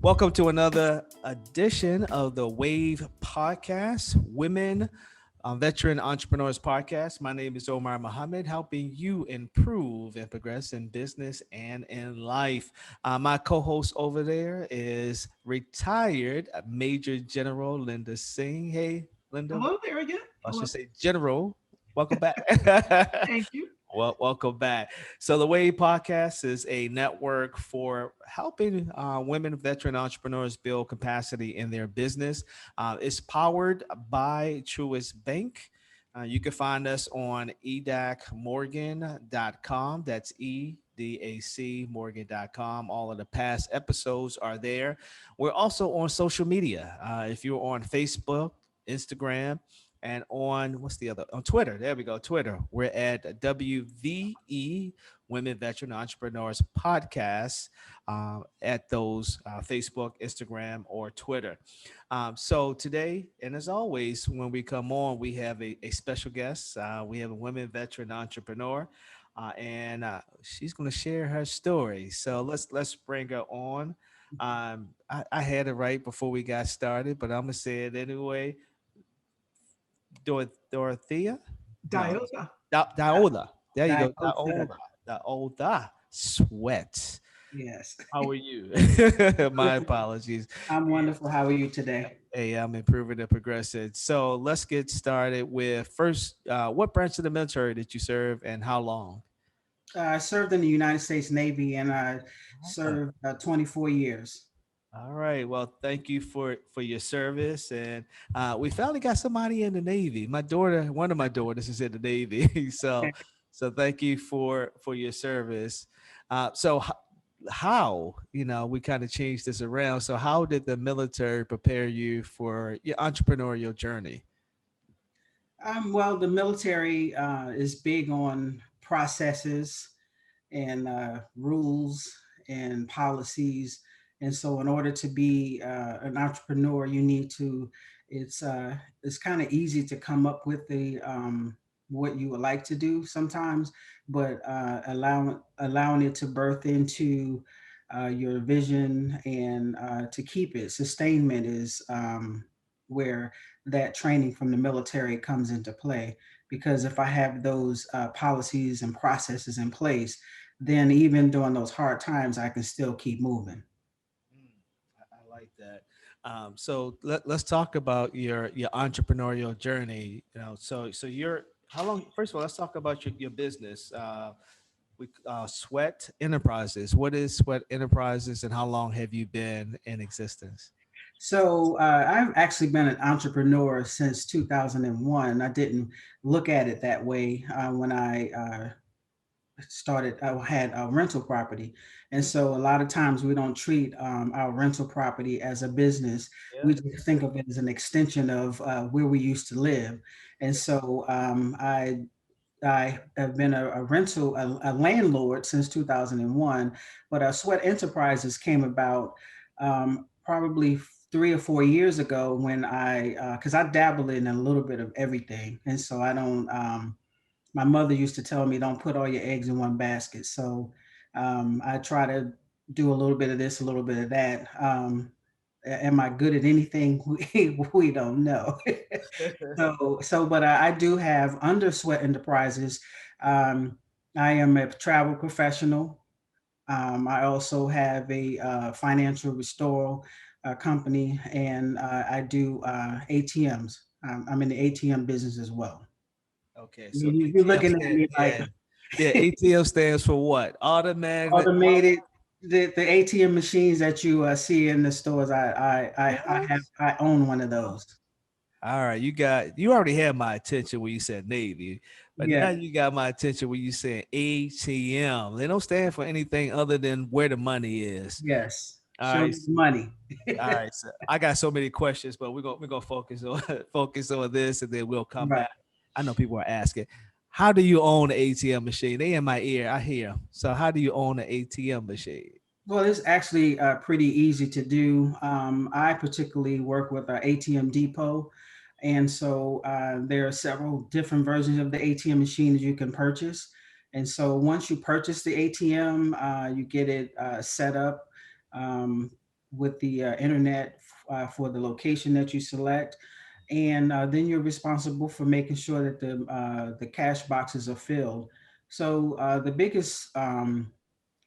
Welcome to another edition of the Wave Podcast, Women Veteran Entrepreneurs Podcast. My name is Omar Muhammad, helping you improve and progress in business and in life. My co host over there is retired Major General Linda Singh. Hey, Linda. Hello there again. I Hello. should say General. Welcome back. Thank you. Well, welcome back. So, the Way Podcast is a network for helping women veteran entrepreneurs build capacity in their business. It's powered by Truist Bank. You can find us on edacmorgan.com. That's EDAC Morgan.com. All of the past episodes are there. We're also on social media. If you're on Facebook, Instagram, and on what's the other on Twitter. There we go, Twitter. We're at WVE Women Veteran Entrepreneurs Podcast at those Facebook, Instagram, or Twitter. So today, and as always, when we come on, we have a special guest. We have a women veteran entrepreneur, and she's going to share her story. So let's bring her on. I had it right before we got started, but I'm gonna say it anyway. Dorothea? No, Dyotha. Diola. There you go. Dyotha. Diola Sweat. Yes. How are you? My apologies. I'm wonderful. How are you today? Hey, I'm improving and progressing. So let's get started with first. What branch of the military did you serve, and how long? I served in the United States Navy and I Ah, served 24 years. all right. Well, thank you for your service, and we finally got somebody in the Navy. My daughter, one of my daughters, is in the Navy, so Okay. thank you for your service. How we kind of changed this around. So how did the military prepare you for your entrepreneurial journey? Well, the military is big on processes and rules and policies. And so, in order to be an entrepreneur, you need to. It's kind of easy to come up with the what you would like to do sometimes, but allowing it to birth into your vision and to keep it sustainment is where that training from the military comes into play. Because if I have those policies and processes in place, then even during those hard times, I can still keep moving. Mm, I like that. So let's talk about your entrepreneurial journey. So you're how long? First of all, let's talk about your business. Sweat Enterprises. What is Sweat Enterprises, and how long have you been in existence? So I've actually been an entrepreneur since 2001. I didn't look at it that way when I started. I had a rental property, and so a lot of times we don't treat our rental property as a business. Yeah. We just think of it as an extension of where we used to live. And so I have been a landlord since 2001, but Sweat Enterprises came about probably 3 or 4 years ago when because I dabble in a little bit of everything, and so I don't. My mother used to tell me, "Don't put all your eggs in one basket." So I try to do a little bit of this, a little bit of that. Am I good at anything? We don't know. But I do have under Sweat Enterprises. Um, I am a travel professional. I also have a financial restoral company, and I do ATMs. I'm in the ATM business as well. Okay, so You're ATM looking at stand, me like yeah, yeah. ATM stands for what? Automatic. automated. The ATM machines that you see in the stores. What? I own one of those. All right, you already had my attention when you said Navy, but Yeah. now you got my attention when you said ATM. They don't stand for anything other than where the money is. Yes. All Show right, me the money. all right. So I got so many questions, but we're gonna focus on focus on this, and then we'll come Right. back. I know people are asking, how do you own an ATM machine? They in my ear, I hear 'em. So how do you own an ATM machine? Well, it's actually pretty easy to do. I particularly work with our ATM depot. And so there are several different versions of the ATM machine that you can purchase. And so once you purchase the ATM, you get it set up. Um, with the internet for the location that you select, and then you're responsible for making sure that the cash boxes are filled. So the biggest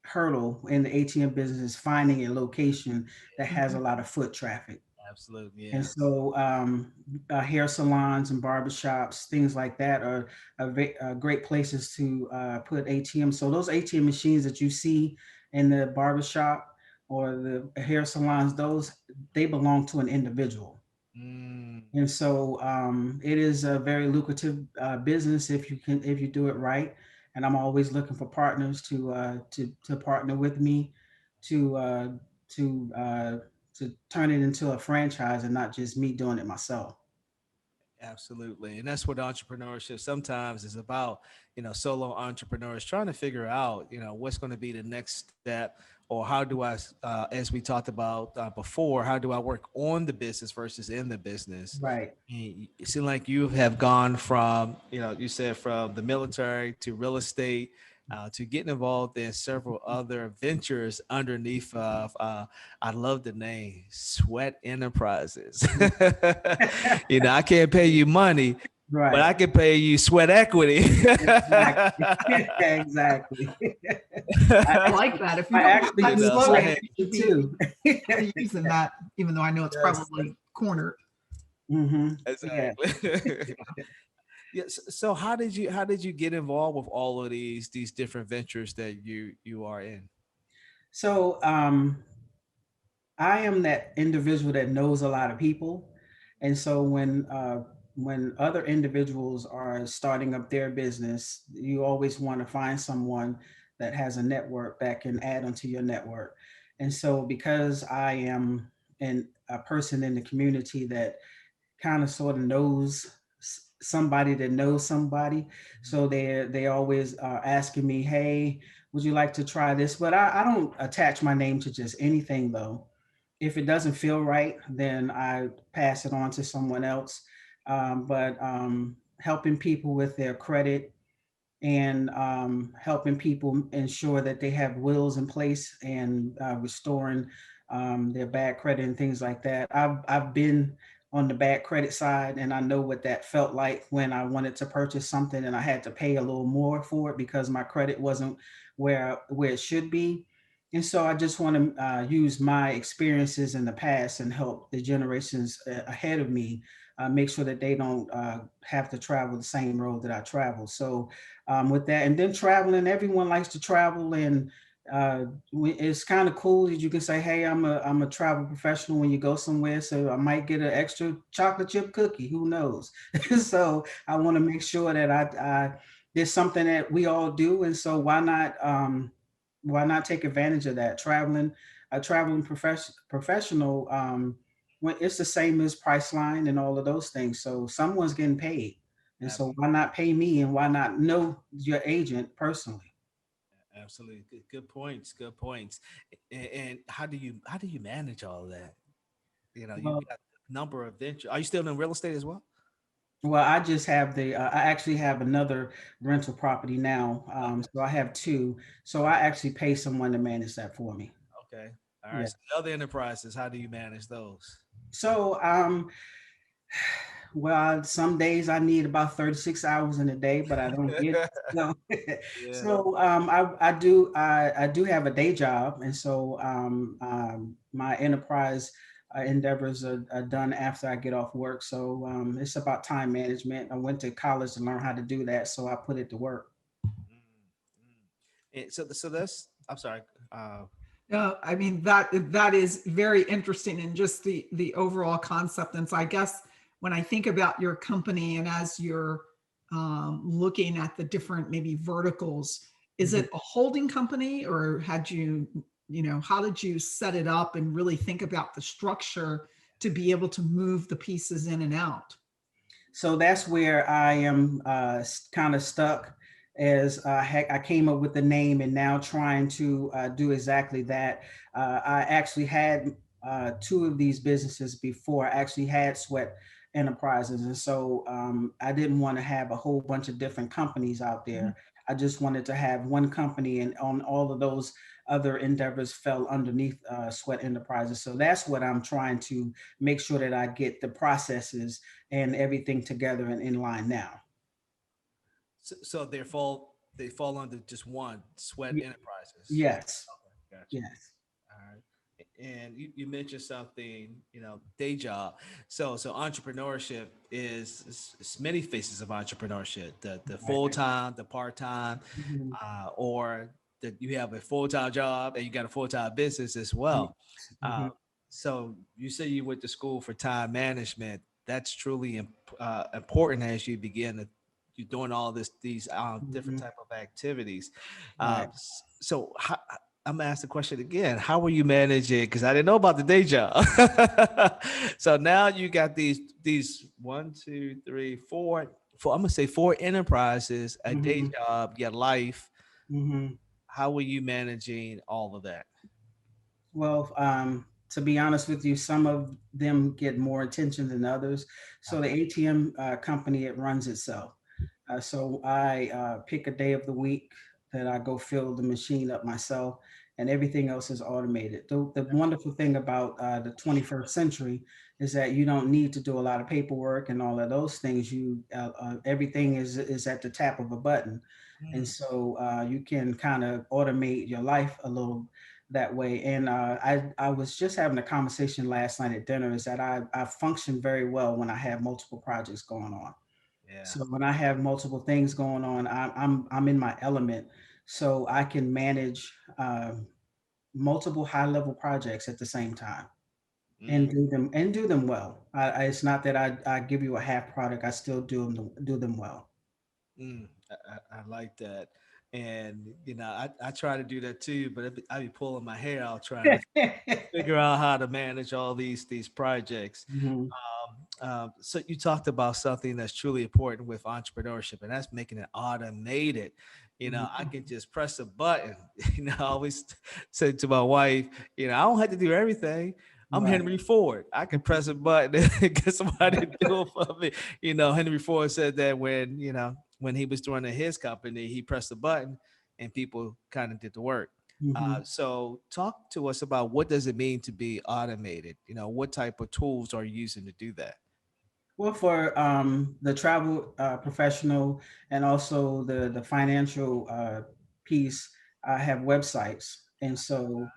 hurdle in the ATM business is finding a location that has a Mhm. lot of foot traffic. Absolutely, And yes. so, hair salons and barbershops, things like that, are great places to put ATMs. So those ATM machines that you see in the barbershop or the hair salons, those they belong to an individual. Mm, And so it is a very lucrative business if you do it right. And I'm always looking for partners to partner with me to uh, to uh, to turn it into a franchise and not just me doing it myself. absolutely. And that's what entrepreneurship sometimes is about, solo entrepreneurs trying to figure out, what's going to be the next step, or how do I, as we talked about before, how do I work on the business versus in the business? Right. It seems like you have gone from, you said from the military to real estate to getting involved in several other ventures underneath of, I love the name Sweat Enterprises. I can't pay you money, but Right. I can pay you sweat equity. Exactly. Exactly. I I like actually that. If you I don't have actually that do So sweat slogan, hey, you should equity be too. kind of using that, even though I know it's Yes. probably cornered. Mm-hmm. Yeah. exactly. Yes. So how did you get involved with all of these different ventures that you are in? So I am that individual that knows a lot of people, and so when other individuals are starting up their business, you always want to find someone that has a network that can add onto your network. And so because I am a person in the community that kind of sort of knows somebody that knows somebody. So they always are asking me, "Hey, would you like to try this?" But I don't attach my name to just anything though. If it doesn't feel right, then I pass it on to someone else. But helping people with their credit and helping people ensure that they have wills in place and restoring their bad credit and things like that. I've been on the bad credit side, and I know what that felt like when I wanted to purchase something and I had to pay a little more for it because my credit wasn't where it should be. And so I just want to use my experiences in the past and help the generations ahead of me make sure that they don't have to travel the same road that I traveled. So with that. And then traveling, everyone likes to travel, and it's kind of cool that you can say, "Hey, I'm a travel professional." When you go somewhere, so I might get an extra chocolate chip cookie. Who knows? So I want to make sure that I there's something that we all do, and so why not take advantage of that? A traveling professional. When it's the same as Priceline and all of those things. So someone's getting paid. And so Absolutely. why not pay me and why not know your agent personally? Absolutely. Good points. Good points. And how do you manage all of that? You've Well, got a number of ventures. Are you still in real estate as well? well, I just have I actually have another rental property now. Okay. So I have two. So I actually pay someone to manage that for me. Okay. All right. Yeah. So the other enterprises, how do you manage those? So well, some days I need about 36 hours in a day, but I don't get no. Yeah. So I do have a day job, and so my enterprise endeavors are done after I get off work. So it's about time management. I went to college to learn how to do that, so I put it to work. Mm, so that's. I'm sorry. No, I mean that is very interesting and just the overall concept. And so I guess when I think about your company and as you're looking at the different maybe verticals, is Mhm. it a holding company or had you, how did you set it up and really think about the structure to be able to move the pieces in and out? So that's where I am kind of stuck as I came up with the name and now trying to do exactly that. I actually had two of these businesses before. I actually had Sweat Enterprises. And so I didn't want to have a whole bunch of different companies out there. I just wanted to have one company and on all of those other endeavors fell underneath Sweat Enterprises. So that's what I'm trying to make sure that I get the processes and everything together and in line now. So they fall under just one Sweat Y- Enterprises. yes, Okay, gotcha. yes. All right. And you mentioned something, day job. So entrepreneurship is many faces of entrepreneurship. The Right. full time, the part time, Mhm. or that you have a full time job and you got a full time business as well. Yes. Uh, Mhm. so you say you went to school for time management. That's truly important as you begin to you're doing all these different Mhm. type of activities. Right. So I'm gonna ask the question again. How were you managing? Because I didn't know about the day job. So now you got these one, two, three, four. I'm gonna say four enterprises, a day Mhm. job, your life. Mhm. How were you managing all of that? Well, to be honest with you, some of them get more attention than others. So the Okay. ATM company, it runs itself. So I pick a day of the week that I go fill the machine up myself, and everything else is automated. The wonderful thing about the 21st century is that you don't need to do a lot of paperwork and all of those things. Everything is at the tap of a button, and Mm, so you can kind of automate your life a little that way. And I was just having a conversation last night at dinner. Is that I function very well when I have multiple projects going on. yeah. So when I have multiple things going on, I'm in my element, so I can manage multiple high level projects at the same time and Mm. do them well. It's not that I give you a half product; I still do them well. I like that. And I try to do that too, but I be pulling my hair out trying to figure out how to manage all these projects. Mhm. So you talked about something that's truly important with entrepreneurship, and that's making it automated. I Mhm. can just press a button. I always say to my wife, I don't have to do everything. I'm Right. Henry Ford. I can press a button and get somebody to do it for me. Henry Ford said that when he was running his company, he pressed a button and people kind of did the work. Mhm. So talk to us about what does it mean to be automated? What type of tools are you using to do that? Well, for the travel professional and also the financial piece, I have websites, and so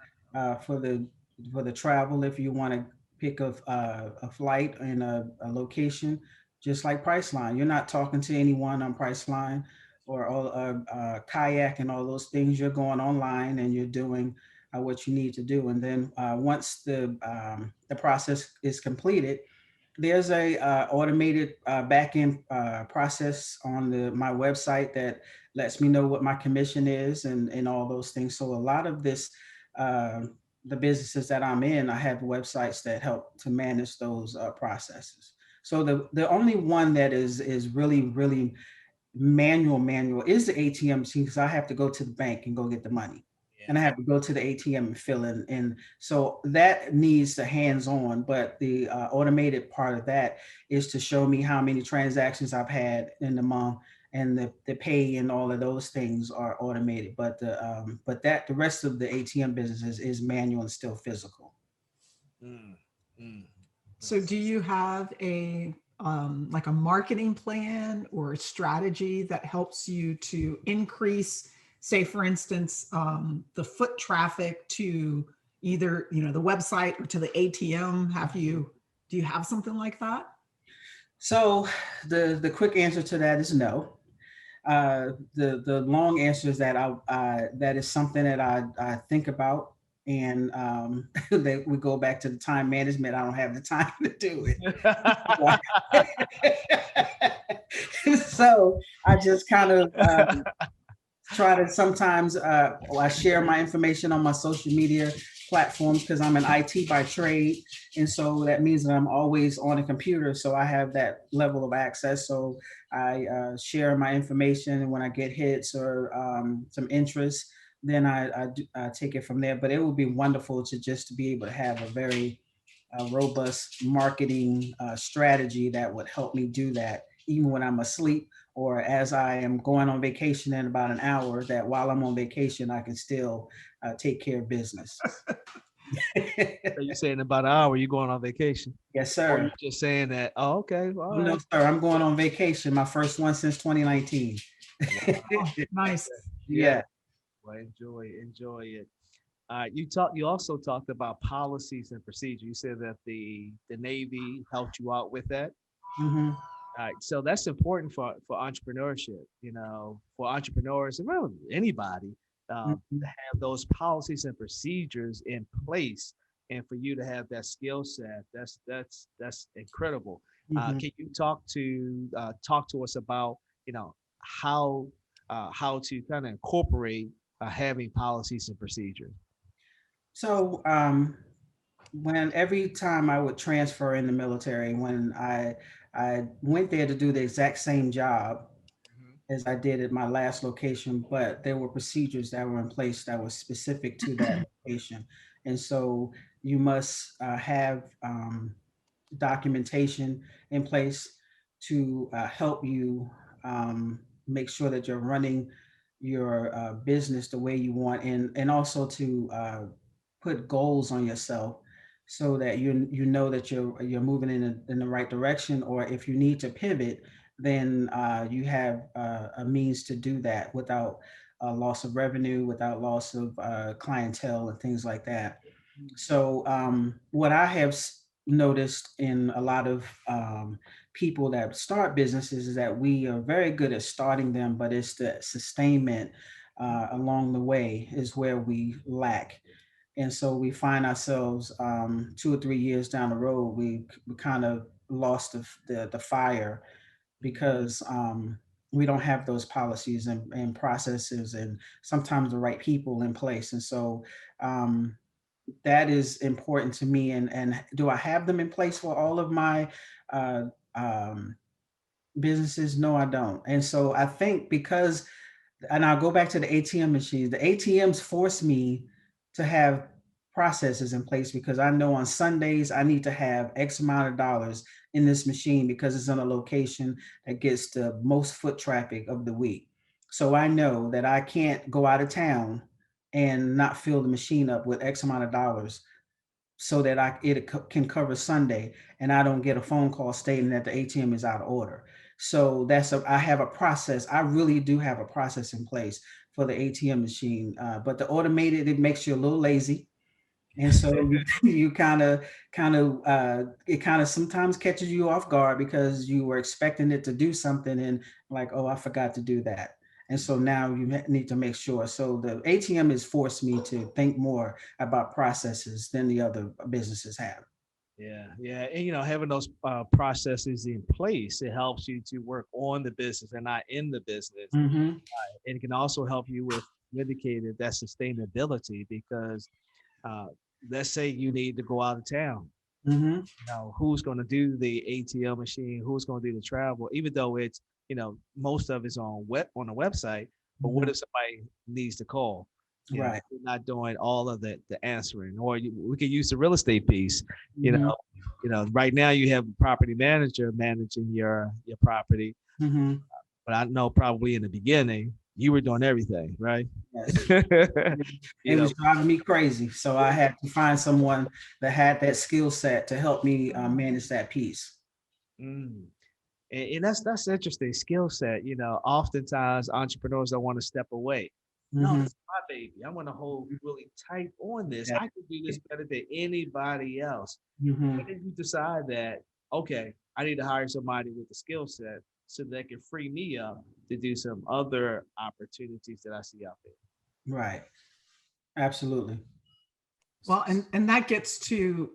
for the travel, if you want to pick a flight and a location, just like Priceline, you're not talking to anyone on Priceline or all kayak and all those things. You're going online and you're doing what you need to do, and then once the process is completed, there's a automated back end process on my website that lets me know what my commission is and all those things. So a lot of this, uh, the businesses that I'm in, I have websites that help to manage those processes. So the only one that is really manual is the ATM machine, because I have to go to the bank and go get the money. And I Yeah. have to go to the ATM and fill in. And so that needs the hands on, but the automated part of that is to show me how many transactions I've had in the month, and the pay and all of those things are automated. But the rest of the ATM business is manual and still physical. Mm, mm. So do you have a like a marketing plan or a strategy that helps you to increase, say for instance, the foot traffic to either the website or to the ATM? Do you have something like that? So the quick answer to that is no. The long answer is that that is something that I think about, and that we go back to the time management. I don't have the time to do it. So I just kind of try to sometimes I share my information on my social media platforms because I'm an IT by trade, and so that means that I'm always on a computer. So I have that level of access. So I share my information, and when I get hits or some interest, then I take it from there. But it would be wonderful to be able to have a very robust marketing strategy that would help me do that even when I'm asleep or as I am going on vacation in about an hour, that while I'm on vacation, I can still take care of business. So you saying about an hour you going on vacation, Yes, or you sir. just saying that? Oh, okay, all Oh, no, right. sir. I'm going on vacation, my first one since 2019. Wow. Oh, nice. Yeah. Yeah. Well, enjoy it. You also talked about policies and procedure. You said that the Navy helped you out with that. Hmm. All right, so that's important for entrepreneurship. For entrepreneurs and really anybody to Hmm. have those policies and procedures in place, and for you to have that skill set. That's incredible. Hmm. Can you talk to us about you know how how to kind of incorporate having policies and procedures? So, when every time I would transfer in the military, when I went there to do the exact same job as I did at my last location, but there were procedures that were in place that were specific to that location, and so you must have documentation in place to help you make sure that you're running your business the way you want, and also to put goals on yourself so that you know that you're moving in the right direction, or if you need to pivot, then you have a means to do that without loss of revenue, without loss of clientele and things like that. So, what I have noticed in a lot of people that start businesses is that we are very good at starting them, but it's the sustainment along the way is where we lack. And so we find ourselves 2 or 3 years down the road, we kind of lost the fire because we don't have those policies and processes and sometimes the right people in place. And so, um, that is important to me. And do I have them in place for all of my uh, um, businesses? No, I don't. And so I think because, and I'll go back to the ATM machines. The ATMs force me to have processes in place because I know on Sundays I need to have X amount of dollars in this machine because it's in a location that gets the most foot traffic of the week. So I know that I can't go out of town and not fill the machine up with X amount of dollars so that can cover Sunday and I don't get a phone call stating that the ATM is out of order. So I have a process. I really do have a process in place for the ATM machine, but the automated, it makes you a little lazy. And so you it kind of sometimes catches you off guard because you were expecting it to do something and like, oh, I forgot to do that. And so now you need to make sure. So the ATM has forced me to think more about processes than the other businesses have. Yeah, and having those processes in place, it helps you to work on the business and not in the business, Mm-hmm. and it can also help you with indicated that sustainability because uh, let's say you need to go out of town. Mm-hmm. Who's going to do the ATM machine? Who's going to do the travel? Even though it's most of it's on the website, but what Mm-hmm. if somebody needs to call? Right. You're not doing all of the answering, or we could use the real estate piece. You Mm-hmm. know, right now you have a property manager managing your property, Mm-hmm. but I know probably in the beginning you were doing everything, right? Yes. you It know, was driving me crazy. So I had to find someone that had that skill set to help me manage that piece. mm. And that's interesting skill set. Oftentimes entrepreneurs don't want to step away. No, Mm-hmm. this is my baby. I want to hold really tight on this. Yeah. I can do this better than anybody else. Mm-hmm. When did you decide that, okay, I need to hire somebody with the skill set so they can free me up to do some other opportunities that I see out there? Right. Absolutely. Well, and that gets to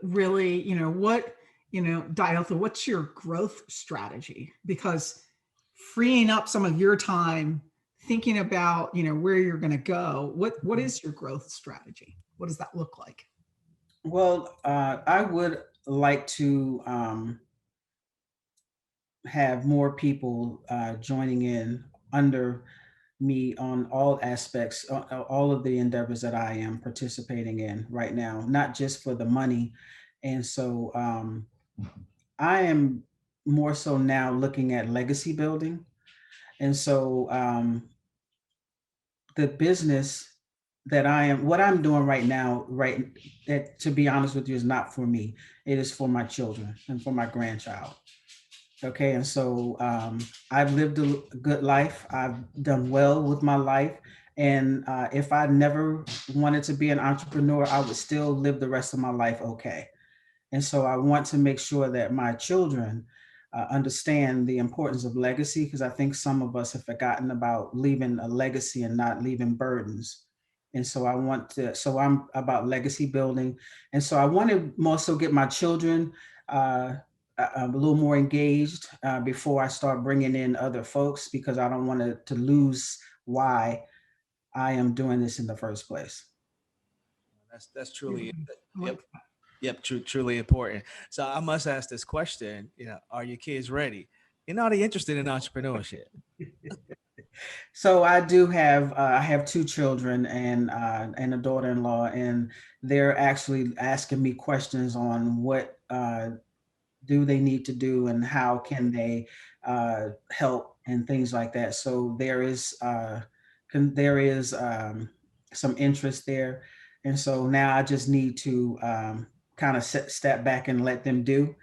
really, Dyotha, what's your growth strategy? Because freeing up some of your time thinking about, where you're going to go, what is your growth strategy? What does that look like? Well, I would like to have more people joining in under me on all aspects, all of the endeavors that I am participating in right now, not just for the money. And so I am more so now looking at legacy building. And so the business that what I'm doing right now, right, that to be honest with you, is not for me. It is for my children and for my grandchild. Okay, and so I've lived a good life. I've done well with my life, and if I never wanted to be an entrepreneur, I would still live the rest of my life okay. And so I want to make sure that my children understand the importance of legacy, because I think some of us have forgotten about leaving a legacy and not leaving burdens. And so so I'm about legacy building. And so I want to more so get my children a little more engaged before I start bringing in other folks, because I don't want to lose why I am doing this in the first place. That's truly, Beautiful. I yep, like that. yep, truly important. So I must ask this question. Are your kids ready? Are they interested in entrepreneurship? So I have two children and a daughter-in-law, and they're actually asking me questions on what do they need to do and how can they help and things like that. So there is some interest there, and so now I just need to kind of step back and let them do.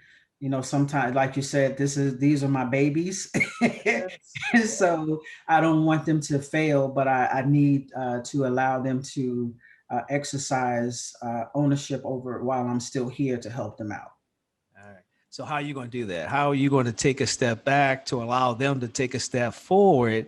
Sometimes, like you said, these are my babies, Yes. and so I don't want them to fail, but I need to allow them to exercise ownership over it while I'm still here to help them out. All right. So how are you going to do that? How are you going to take a step back to allow them to take a step forward,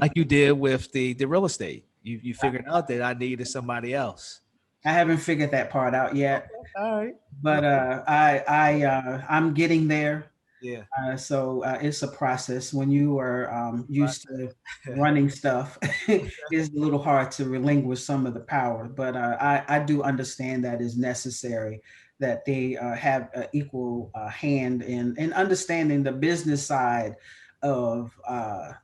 like you did with the real estate? You figured out that I needed somebody else. I haven't figured that part out yet, Okay. All right. No but problem. I'm getting there. Yeah. So it's a process. When you are used to Process. running stuff, it's a little hard to relinquish some of the power. But I do understand that is necessary, that they have an equal hand in understanding the business side of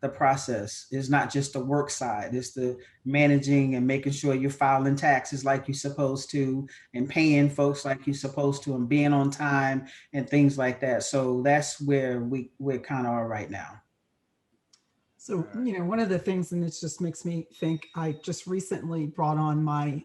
the process. Is not just the work side. It's the managing and making sure you're filing taxes like you're supposed to, and paying folks like you're supposed to, and being on time and things like that. So that's where we kind of are right now. So, one of the things, and this just makes me think, I just recently brought on my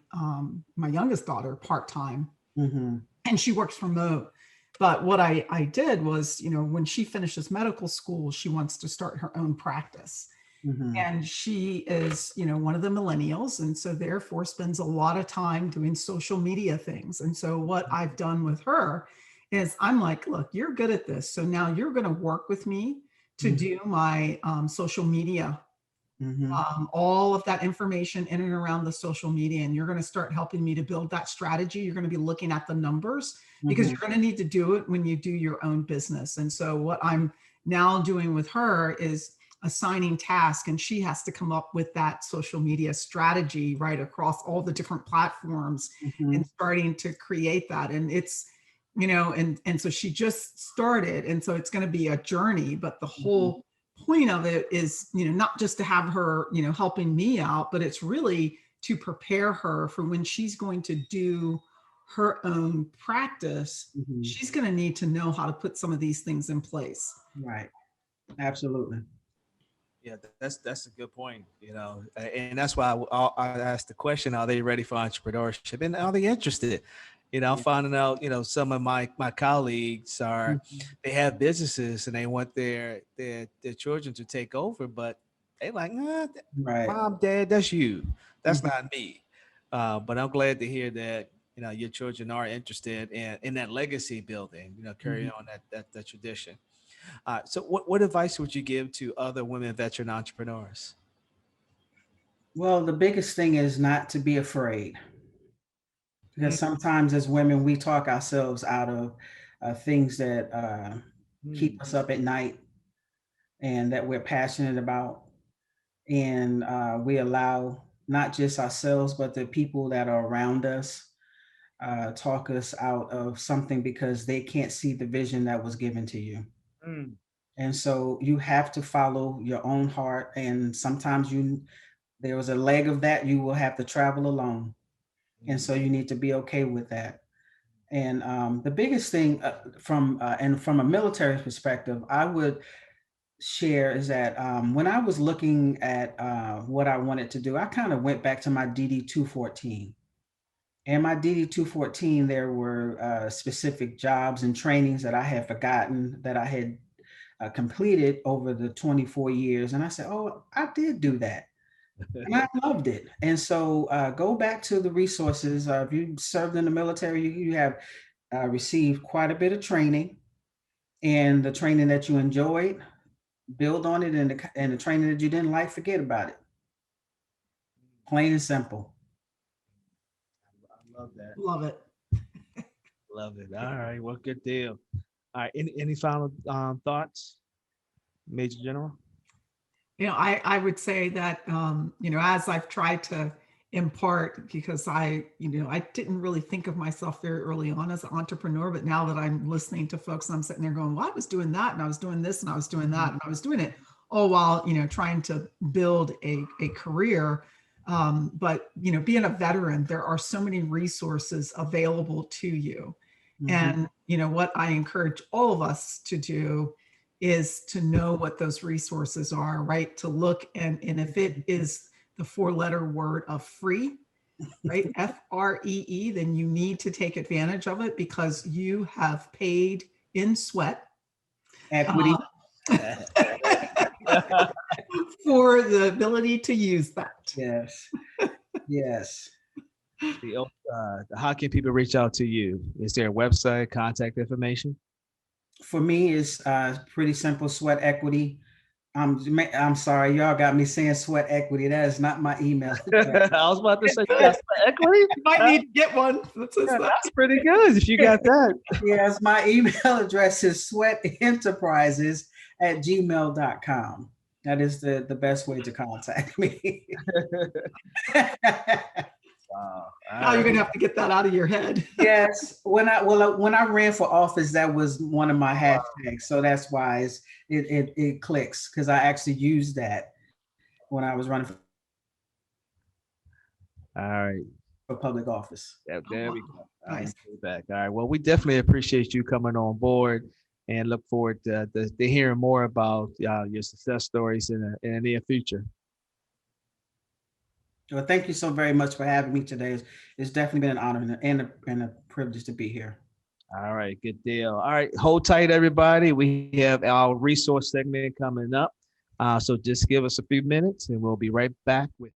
youngest daughter part time, Mm-hmm. and she works remote. But what I did was, when she finishes medical school, she wants to start her own practice. Mm-hmm. And she is, one of the millennials. And so therefore spends a lot of time doing social media things. And so what I've done with her is I'm like, look, you're good at this. So now you're going to work with me to Mm-hmm. do my social media, Mm-hmm. all of that information in and around the social media. And you're going to start helping me to build that strategy. You're going to be looking at the numbers, because Mm-hmm. you're going to need to do it when you do your own business. And so what I'm now doing with her is assigning tasks, and she has to come up with that social media strategy right across all the different platforms, Mm-hmm. and starting to create that. And it's, and so she just started, and so it's going to be a journey, but the Mm-hmm. whole point of it is, not just to have her, helping me out, but it's really to prepare her for when she's going to do her own practice. Mm-hmm. She's going to need to know how to put some of these things in place. Right. Absolutely. Yeah, that's a good point. And that's why I asked the question: Are they ready for entrepreneurship, and are they interested? I'm Yeah. finding out. Some of my colleagues Mhm. they have businesses and they want their children to take over, but they like, Right. mom, dad, that's you. That's Mhm. not me. But I'm glad to hear that your children are interested in that legacy building. Carry Mhm. on that tradition. So what advice would you give to other women veteran entrepreneurs? Well, the biggest thing is not to be afraid, because Mm, sometimes as women we talk ourselves out of things that keep mm, us up at night and that we're passionate about, and we allow not just ourselves but the people that are around us talk us out of something because they can't see the vision that was given to you. mm, And so you have to follow your own heart, and sometimes there was a leg of that you will have to travel alone, and mm, so you need to be okay with that. And the biggest thing from a military perspective, I would share is that when I was looking at what I wanted to do, I kind of went back to my DD 214. And my DD 214, there were specific jobs and trainings that I had forgotten that I had completed over the 24 years. And I said, oh, I did do that. And I loved it. And so go back to the resources. If you served in the military, you have received quite a bit of training, and the training that you enjoyed, build on it, and the training that you didn't like, forget about it. Plain and simple. I love that. Love it. Love it. All right. Well, good deal. All right. Any final thoughts, Major General? I would say that, as I've tried to impart, because I didn't really think of myself very early on as an entrepreneur, but now that I'm listening to folks, I'm sitting there going, well, I was doing that and I was doing this and I was doing that and I was doing it all while, trying to build a career. But, being a veteran, there are so many resources available to you. Mhm. And, what I encourage all of us to do is to know what those resources are, right? To look, and if it is the 4-letter word of free, right? FREE, then you need to take advantage of it because you have paid in sweat Equity. for the ability to use that. Yes. Yes. How can people reach out to you? Is there a website, contact information? For me, it's pretty simple. Sweat Equity. I'm sorry, y'all got me saying Sweat Equity. That is not my email address. I was about to say, you got some equity? You might need to get one that says Yeah, that. that's pretty good if you got that. Yes, my email address is sweatenterprises@gmail.com. That is the best way to contact me. Wow. All Now you're right. going to have to get that out of your head. Yes, when I ran for office, that was one of my hashtags. So that's why it clicks, because I actually used that when I was running All right. for public office. Yeah, Oh, there wow. we go. All right, Nice. back. All right. Well, we definitely appreciate you coming on board and look forward to hearing more about your success stories in the near future. Well, thank you so very much for having me today. It's definitely been an honor and a privilege to be here. All right. Good deal. All right. Hold tight, everybody. We have our resource segment coming up. So just give us a few minutes and we'll be right back with.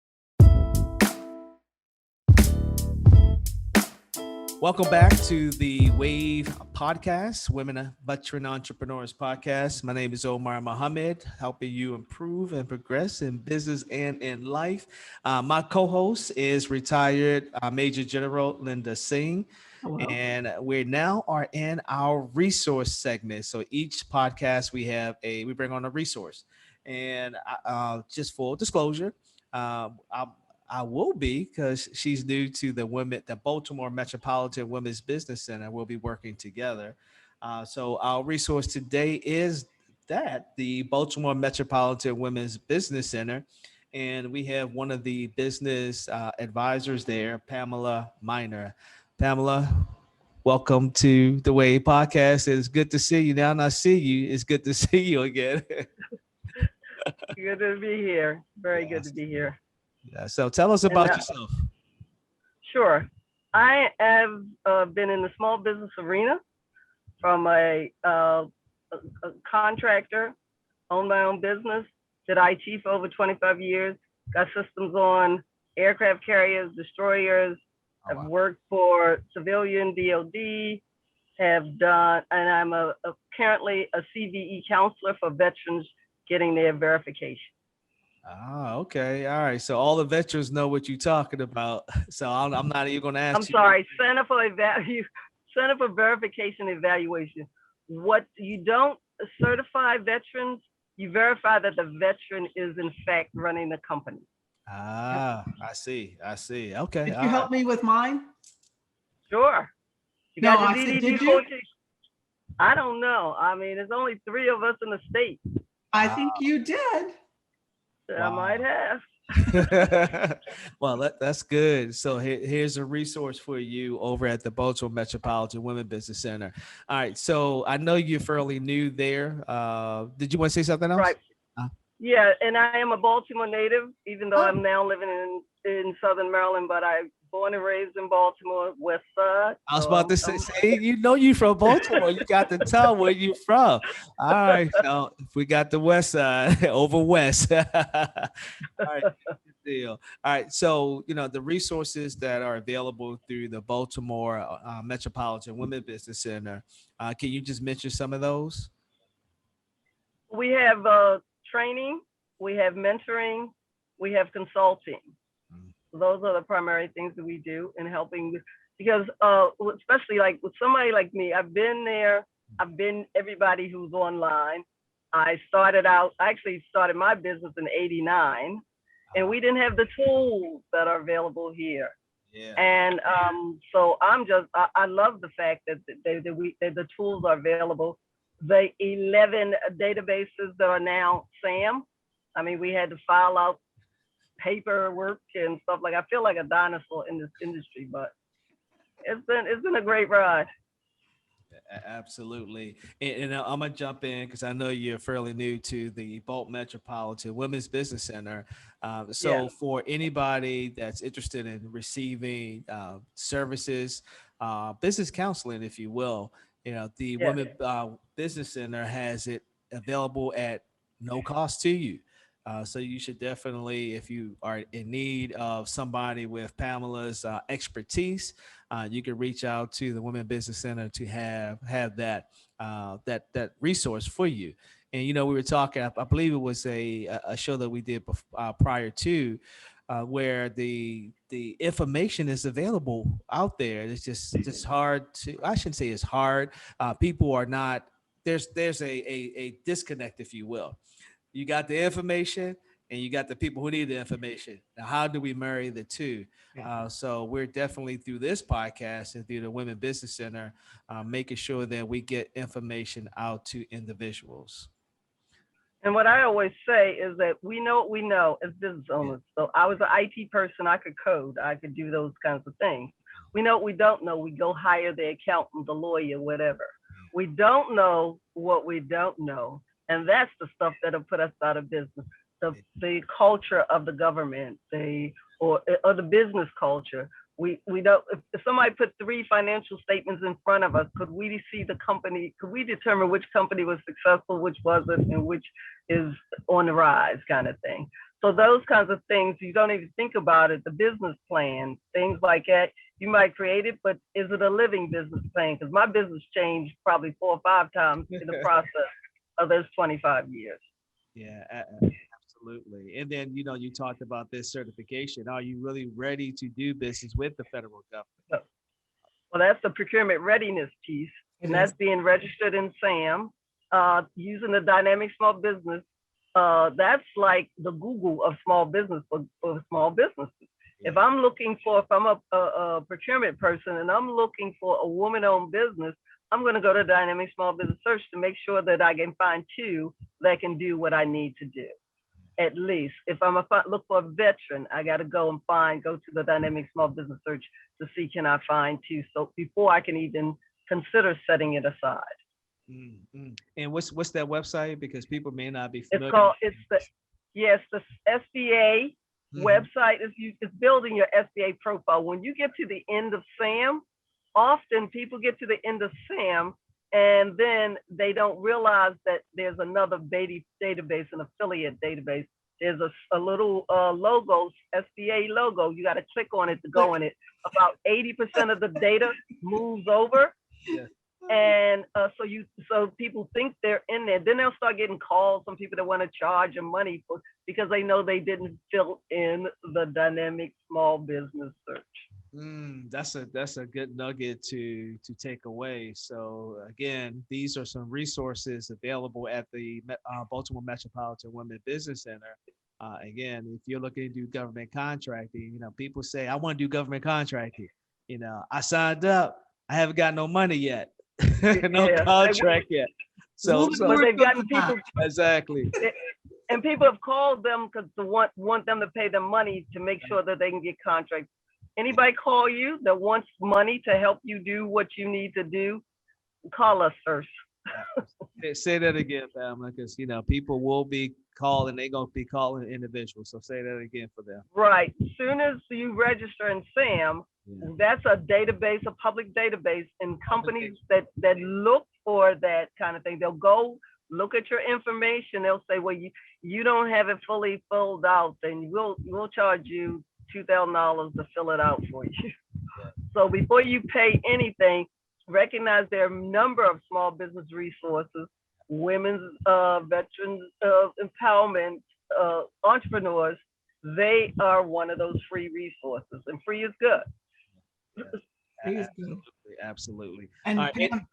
Welcome back to the Wave Podcast, Women Veteran Entrepreneurs Podcast. My name is Omar Mohammed, helping you improve and progress in business and in life. My co-host is retired Major General Linda Singh. Hello. And we now are in our resource segment. So each podcast we bring on a resource. And just full disclosure, I will be, because she's new to the Baltimore Metropolitan Women's Business Center. We'll be working together. So our resource today is the Baltimore Metropolitan Women's Business Center. And we have one of the business advisors there, Pamela Minor. Pamela, welcome to the Way Podcast. It's good to see you. Now I see you. It's good to see you again. Good to be here. Very good to Yes. be here. Yeah. So tell us And about yourself. sure, I have been in the small business arena from a contractor, owned my own business, did IT for over 25 years, got systems on aircraft carriers, destroyers. Oh, I've wow. worked for civilian DOD, have done, and I'm currently a CVE counselor for veterans getting their verification. Okay. All right. So all the veterans know what you're talking about. So I'm not even going to ask I'm you. sorry, Center for Verification Evaluation. What you don't certify veterans, you verify that the veteran is in fact running the company. I see. I see. Okay. Did All you right. help me with mine? Sure. You No, got I your said, DDD did you? coaching? I don't know. I mean, there's only 3 of us in the state. I think you did. I Wow. might have. Well, that's good. So here's a resource for you over at the Baltimore Metropolitan Women Business Center. All right. So I know you're fairly new there. Did you want to say something else? Right. Yeah, and I am a Baltimore native, even though Oh, I'm now living in Southern Maryland. But I born and raised in Baltimore, West Side. I was So about to say, you know, you from Baltimore. You got to tell where you from. All right. So if we got the West Side over West. All right. Good deal. All right. So, you know, the resources that are available through the Baltimore Metropolitan Women Business Center, can you just mention some of those? we have training, we have mentoring, we have consulting. Mm. Those are the primary things that we do in helping with, because especially like with somebody like me, I've been there, I've been everybody who's online. I actually started my business in 89, and we didn't have the tools that are available here. Yeah. And so I love the fact that that the tools are available. The 11 databases that are now SAM. I mean, we had to file out paperwork and stuff. Like, I feel like a dinosaur in this industry, but it's been a great ride. Absolutely. And I'm going to jump in because I know you're fairly new to the Baltimore Metropolitan Women's Business Center. Yeah. So, for anybody that's interested in receiving services, business counseling, if you will, you know, the Yes. Women Business Center has it available at no cost to you. So you should definitely, if you are in need of somebody with Pamela's expertise, you can reach out to the Women Business Center to have that that resource for you. And you know, we were talking. I believe it was a show that we did prior to, where the information is available out there. It's just hard to. I shouldn't say it's hard. People are not. There's a disconnect, if you will. You got the information and you got the people who need the information. Now, how do we marry the two? So we're definitely through this podcast and through the Women Business Center, making sure that we get information out to individuals. And what I always say is that we know what we know as business Yeah. owners. So I was an IT person. I could code. I could do those kinds of things. We know what we don't know. We go hire the accountant, the lawyer, whatever. We don't know what we don't know. And that's the stuff that'll put us out of business. The culture of the government, or the business culture. We don't, if somebody put 3 financial statements in front of us, could we see the company, could we determine which company was successful, which wasn't, and which is on the rise, kind of thing. So those kinds of things, you don't even think about it, the business plan, things like that, you might create it, but is it a living business plan? Because my business changed probably 4 or 5 times in the process of those 25 years. Yeah, absolutely. And then, you know, you talked about this certification. Are you really ready to do business with the federal government? Well, that's the procurement readiness piece, and that's being registered in SAM, using the dynamic small business. That's like the Google of small business for small businesses. Yeah. If I'm a procurement person and I'm looking for a woman-owned business, I'm going to go to Dynamic Small Business Search to make sure that I can find 2 that can do what I need to do. At least, if I'm look for a veteran, I got to go to the Dynamic Small Business Search to see can I find 2. So before I can even consider setting it aside. Mm-hmm. And what's that website? Because people may not be It's familiar. called the SBA website. It's building your SBA profile. When you get to the end of SAM, often people get to the end of SAM and then they don't realize that there's another database, an affiliate database. There's a little logo, SBA logo. You got to click on it to go in it. About 80% of the data moves over. Yeah. And so people think they're in there. Then they'll start getting calls from people that want to charge them money because they know they didn't fill in the dynamic small business search. That's a good nugget to take away. So again, these are some resources available at the Baltimore Metropolitan Women Business Center. Again, if you're looking to do government contracting, you know, people say, I want to do government contracting. You know, I signed up. I haven't got no money yet. No contract yet. So but they've gotten people. Exactly. And people have called them because to want them to pay them money to make sure that they can get contracts. Anybody call you that wants money to help you do what you need to do, call us first. Say that again, Pamela, because people will be calling. They're gonna be calling individuals. So say that again for them. Right. Soon as you register in SAM, that's a database, a public database, and companies that look for that kind of thing, they'll go look at your information. They'll say, well, you don't have it fully filled out, then we'll charge you $2,000 to fill it out for you. So before you pay anything, recognize there are a number of small business resources, women's veterans empowerment, entrepreneurs. They are one of those free resources, and free is good. Absolutely. And right, Pam,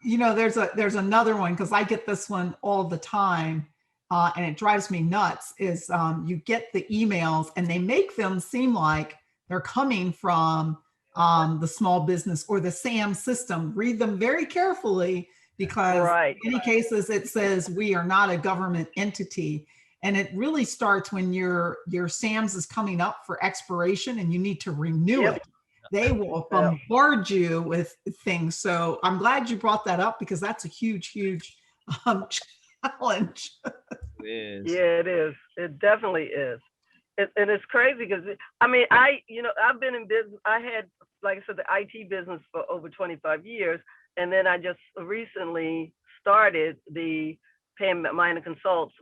there's another one, because I get this one all the time, and it drives me nuts. Is you get the emails and they make them seem like they're coming from the small business or the SAM system. Read them very carefully, because in many cases it says we are not a government entity. And it really starts when your SAMs is coming up for expiration and you need to renew it. They will bombard you with things. So I'm glad you brought that up, because that's a huge challenge. It is. Yeah, it is. It definitely is. And it's crazy because I've been in business. I had, like I said, the IT business for over 25 years. And then I just recently started the Pamela Minor Consults,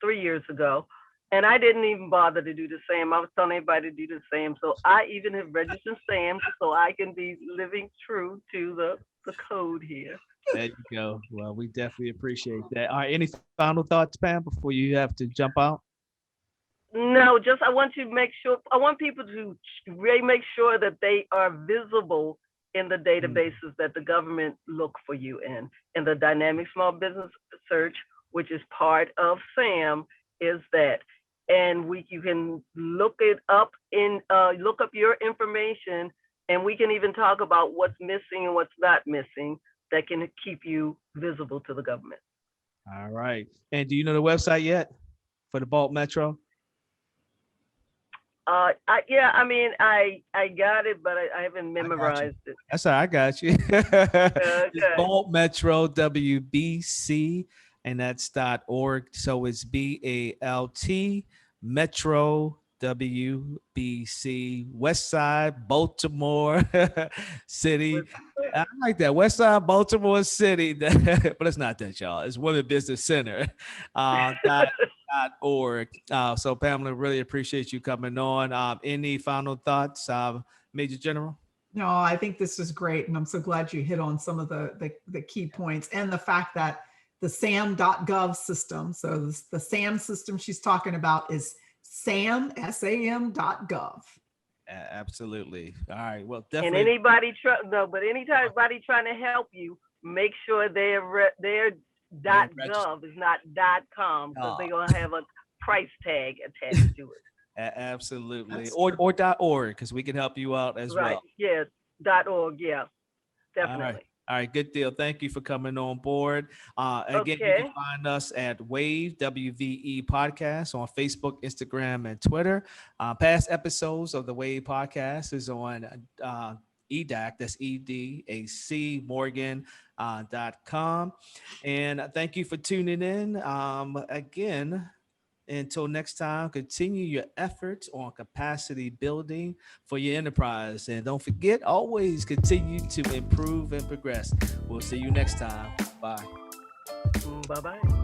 3 years ago. And I didn't even bother to do the SAM. I was telling everybody to do the SAM. So I even have registered SAM so I can be living true to the code here. There you go. Well, we definitely appreciate that. All right, any final thoughts, Pam, before you have to jump out? No, just I want people to really make sure that they are visible in the databases that the government look for you in the dynamic small business search, which is part of SAM, is that. And you can look it up look up your information, and we can even talk about what's missing and what's not missing that can keep you visible to the government. All right. And do you know the website yet for the Baltimore Metro? I got it, but I haven't memorized it. That's all right, I got you. It's Baltimore Metro WBC, and that's .org. So it's BALT Metro WBC, West Side Baltimore City. I like that, West Side Baltimore City, but it's not that, y'all. It's Women Business Center .org. So Pamela, really appreciate you coming on. Any final thoughts, Major General? No, I think this is great, and I'm so glad you hit on some of the key points, and the fact that the SAM.gov system. So the SAM system she's talking about is SAM.gov. Absolutely. All right. Well, definitely. And anybody trying to help you, make sure their .gov is not .com, because they're gonna have a price tag attached to it. Absolutely. Or .org, because we can help you out as well. Yes. .org. Yeah. Definitely. All right, good deal. Thank you for coming on board. Again, you can find us at WAVE, WVE Podcast on Facebook, Instagram, and Twitter. Past episodes of the WAVE Podcast is on EDAC, that's EDAC Morgan.com. And thank you for tuning in. Again, until next time, continue your efforts on capacity building for your enterprise. And don't forget, always continue to improve and progress. We'll see you next time. Bye. Bye-bye.